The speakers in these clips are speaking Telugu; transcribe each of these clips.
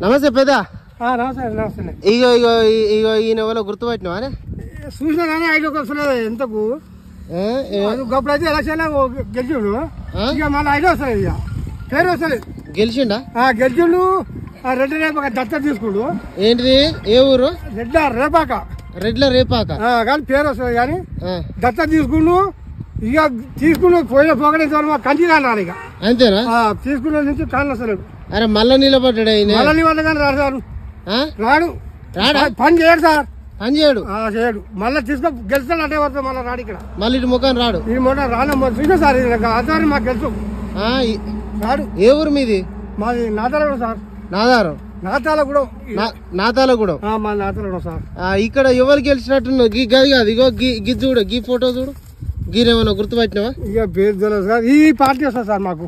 నమస్తే పెద్ద. నమస్తే నమస్తే. ఇగో ఇగో ఇగో ఈయన ఎవరో గుర్తుపట్టినావా? చూసినా కానీ ఐదు వస్తున్నాయి ఎంతకు గప్పుడైతే ఎలక్షన్ గెలిచిండు, ఇక మళ్ళీ ఐదు వస్తుంది, ఇక పేరు వస్తుంది. గెలిచిండా? గెలిచిండు. రెడ్డి రేపాక దత్త తీసుకుండు. ఏంటిది? ఏ ఊరు? రేపాక. రెడ్ల రేపాక కానీ పేరు వస్తుంది కానీ దత్త తీసుకుండు. ఇక తీసుకుని పోయిన పోగడే కంచి కానాలి. ఇక అంతేనా? తీసుకున్న నుంచి కాళ్ళు వస్తలేడు. అరే మళ్ళా నిలబడ్డాడు ఆయన. మళ్ళీ నిలబడ్డా కానీ రాడు సార్. రాడు. పని చేయడు సార్. పని చేయడు. చేయడు. మళ్ళీ తీసుకు గెలుస్తాడు అంటే వస్తాం. మళ్ళీ రాడు. ఇక్కడ మళ్ళీ ఇటు ముఖం రాడు. ఈ మొన్న రానమ్మ చూసా సార్. ఆచారం మాకు తెలుసు. రాడు. ఏ ఊరు మీది? మాది నాతాలగూడ సార్. నాదారం. నాతాలగూడెం. నాతాలగూడెం. మా నాతాలగూడెం సార్. ఇక్కడ ఎవరు గెలిచినట్టున్నావు? గీ గది కాదు, ఇగో గీ చూడు, గీ ఫోటో చూడు. గీరేమన్నా గుర్తుపట్టినావా? ఇక పేరు తెలియదు సార్. ఈ పార్టీ వస్తుంది సార్ మాకు.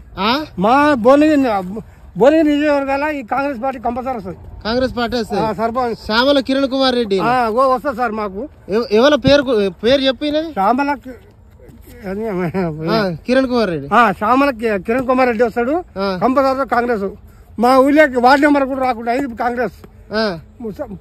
మా భువనగిరి నియోజకవర్గాల ఈ కాంగ్రెస్ పార్టీ కంపల్సరీ వస్తుంది. కాంగ్రెస్ పార్టీ వస్తుంది. సర్పంచ్ శ్యామల కిరణ్ కుమార్ రెడ్డి వస్తుంది సార్ మాకు. ఎవరి పేరు చెప్పినది? శ్యామల కిరణ్ కుమార్ రెడ్డి. శ్యామల కిరణ్ కుమార్ రెడ్డి వస్తాడు కంపల్సరీ. కాంగ్రెస్ మా ఊళ్ళోకి వార్డు నెంబర్ కూడా రాకుండా అయింది కాంగ్రెస్.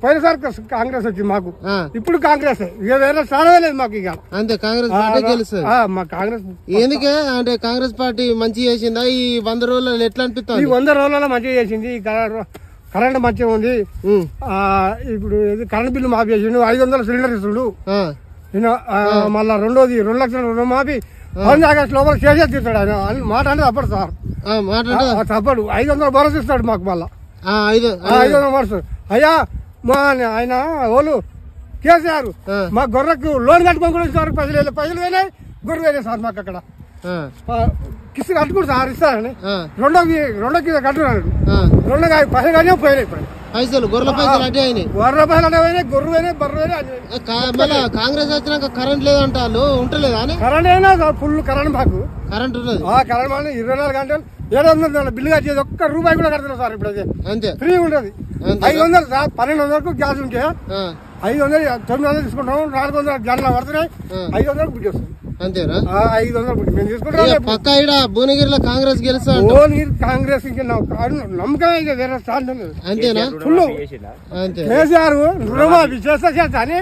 పోయినసారి కాంగ్రెస్ వచ్చింది మాకు. ఇప్పుడు కాంగ్రెస్. ఇక వేరే చాలా లేదు మాకు. ఇక అంతే కాంగ్రెస్ పార్టీ గెలుస్తుంది. మా కాంగ్రెస్ ఎందుకే అంటే కాంగ్రెస్ పార్టీ మంచి చేసిందా ఈ 100 రోజుల్లో? ఎట్లా అనిపిస్తుంది? ఈ 100 రోజులలో మంచిగా చేసింది. కరెంట్ మంచిగా ఉంది. ఇప్పుడు కరెంట్ బిల్లు మాఫీ చేసిండు. 500 సిలిండర్ ఇస్తుండు. మళ్ళా రెండోది 2 లక్షల రుణమాఫీ 1 ఆగస్టు లోపల చేసే తీస్తాడు. ఆయన మాట అంటే తప్పడు సార్. తప్పడు. 500 భరోసా ఇస్తాడు మాకు. మళ్ళా 500 భరోసా. అయ్యా మా ఆయన వాళ్ళు కేసీఆర్ మా గొర్రెకు లోన్ కట్టుకొని కూడా ఇస్తారు. పైసలు పోయినాయి, గొర్రె పోయినాయి సార్ మాకు. అక్కడ కిస్తీ కట్టుకుంటు సార్ ఇస్తారని రెండో కట్టుకున్నాడు. రెండో పైసలు కానీ పోయినాయి. పైసలు గొర్రెల పైసలు అంటే అయినాయి. గొర్రెల పైసలు అంటే పోయినాయి, గొర్రె పోయినాయి, బర్రె పోయినాయి. మళ్ళీ కాంగ్రెస్ వచ్చినాక కరెంట్ లేదంటారు. ఉంటలేదా? కరెంట్ అయినా ఫుల్ కరెంట్ మాకు. కరెంట్ ఉన్నది. కరెంట్ మాకు 24 గంటలు 700 బిల్లు కట్టేది. ఒక్క రూపాయి కూడా కడుతున్నాం సార్. ఇప్పుడు అయితే అంతే ఫ్రీ ఉంటుంది. 500 సార్. 1200 గ్యాస్ ఉంటే 500 900 తీసుకుంటాం. 400 గంటల పడుతున్నాయి. 500 బుక్ చేస్తాం. అంతేనా? 500 బుక్ మేము తీసుకుంటాం. పక్క ఇక్కడ భువనగిరిలో కాంగ్రెస్ గెలుస్తా. భువనగిరి కాంగ్రెస్ ఇంకా నమ్మకం. ఇక వేరే స్థానం లేదు. అంతేనా? ఫుల్ కేసీఆర్ రుణమాఫీ చేస్తా అని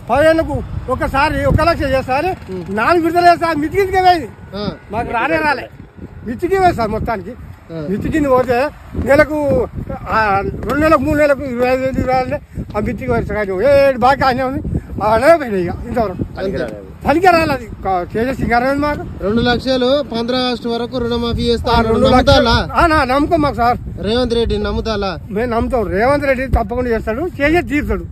10 ఏళ్ళకు ఒకసారి 1 లక్ష చేస్తా అని 4 విడుదల చేస్తా. మితికిందికే పోయింది. మాకు రాలే. మితికి పోయి సార్. మొత్తానికి మితికింది పోతే నెలకు 2 నెలలకు 3 నెలలకు 25,000 రాలే. ఆ మితికి పోయి ఏడు బాగా అనే ఉంది. అలాగే పోయినాయి. ఇక ఇంతవరకు పనికి రాలేదు. చేసేసి మాకు 2 లక్షలు 15 ఆగస్టు వరకు రుణమాఫీ చేస్తారు. నమ్మకం మాకు సార్. రేవంత్ రెడ్డి నమ్ముతాలా? మేము నమ్ముతాం. రేవంత్ రెడ్డి తప్పకుండా చేస్తాడు. చేసేది తీర్చాడు.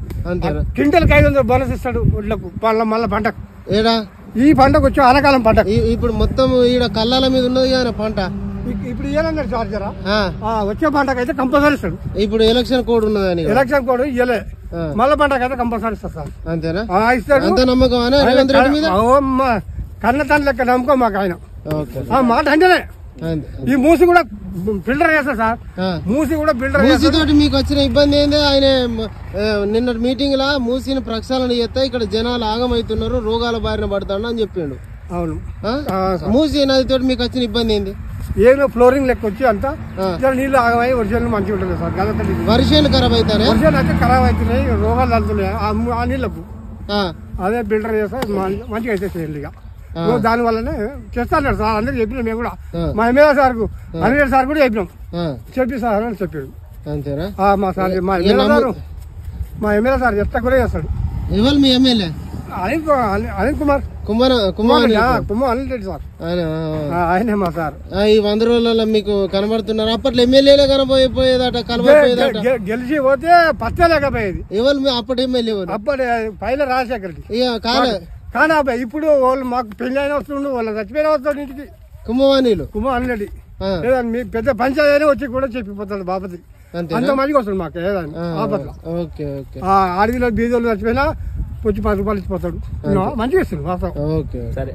క్వింటల్కి 500 బోనస్ ఇస్తాడు ఒడ్లకు. మళ్ళీ పంటకు ఏడా ఈ పంటకు వచ్చి ఆనకాలం పంట. ఇప్పుడు మొత్తం ఈడ కళ్ళాల మీద ఉన్నది కదా పంట. ఇప్పుడు ఇయ్యాలన్నారు చార్జరా. వచ్చే పంటకు అయితే కంపల్సరీ ఇస్తాడు. ఇప్పుడు ఎలక్షన్ కోడ్ ఉన్నదని. ఎలక్షన్ కోడ్ ఇయ్యలే. మళ్ళీ పంటకు అయితే కంపల్సరీ ఇస్తారు సార్. అంతేనా? ఇస్తాడు. అంత నమ్మకం రేవంత్ రెడ్డి మీద. కన్న తల్లి లెక్క నమ్మకం మాకు ఆయన. మాట అంటేనే ఈ మూసి కూడా ఫిల్టర్ చేస్తారు సార్. మూసి కూడా ఫిల్టర్ తోటి మీకు వచ్చిన ఇబ్బంది ఏంది? ఆయన నిన్న మీటింగ్ లా మూసిని ప్రక్షాళన చేస్తా ఇక్కడ జనాలు ఆగమవుతున్నారు, రోగాల బారిన పడతాడు అని చెప్పిండు. అవును. మూసి నదితో మీకు వచ్చిన ఇబ్బంది ఏంది? ఏదో ఫ్లోరింగ్ లెక్క వచ్చి అంతా నీళ్లు ఆగమై వర్షాలు మంచిగా ఉంటుంది సార్. వర్షాలు ఖరాబ్ అవుతాయి. వర్షాలు అయితే ఖరాబ్ అవుతున్నాయి, రోగాలు తగ్గుతున్నాయి ఆ నీళ్లకు. అదే ఫిల్టర్ చేస్తే మంచిగా అయితే చేయాలి. ఇక దాని వల్లనే చేస్తాను సార్. అందరికి చెప్పినాం మేము కూడా. మా ఎమ్మెల్యే సార్ అనిల్ సార్ కూడా చెప్పినాం. చెప్పి సార్ అని చెప్పాడు. అంతేనా? మా సార్ మా ఎమ్మెల్యే సార్ చెప్తా కూడా చేస్తాడు. ఎవరు మీ ఎమ్మెల్యే? అనిల్ కుమార్ అనిల్ రెడ్డి సార్. ఆయనే మా సార్. ఈ 100 రోజులలో మీకు కనబడుతున్నారు. అప్పట్లో ఎమ్మెల్యేలే కనబోయేదట, కనబడిపోయేదట. గెలిచి పోతే పచ్చ లేకపోయేది. ఎవరు అప్పటి ఎమ్మెల్యే? అప్పటి పైన రాజశేఖర్ రెడ్డి. కాలే కానీ అబ్బాయి ఇప్పుడు వాళ్ళు మాకు పెళ్లి అయిన వస్తుండు, వాళ్ళు చచ్చిపోయిన వస్తాడు ఇంటికి. కుమ్మవాణి రెడ్డి మీ పెద్ద పంచాయతీ వచ్చి కూడా చెప్పిపోతాడు బాపతి. అంత మంచిగా వస్తుంది మాకు ఏదైనా ఆపత్లో. అడవిలో బీదోళ్ళు చచ్చిపోయినా వచ్చి 10 రూపాయలు ఇచ్చిపోతాడు. మంచిగా ఇస్తుంది వాస్తవం.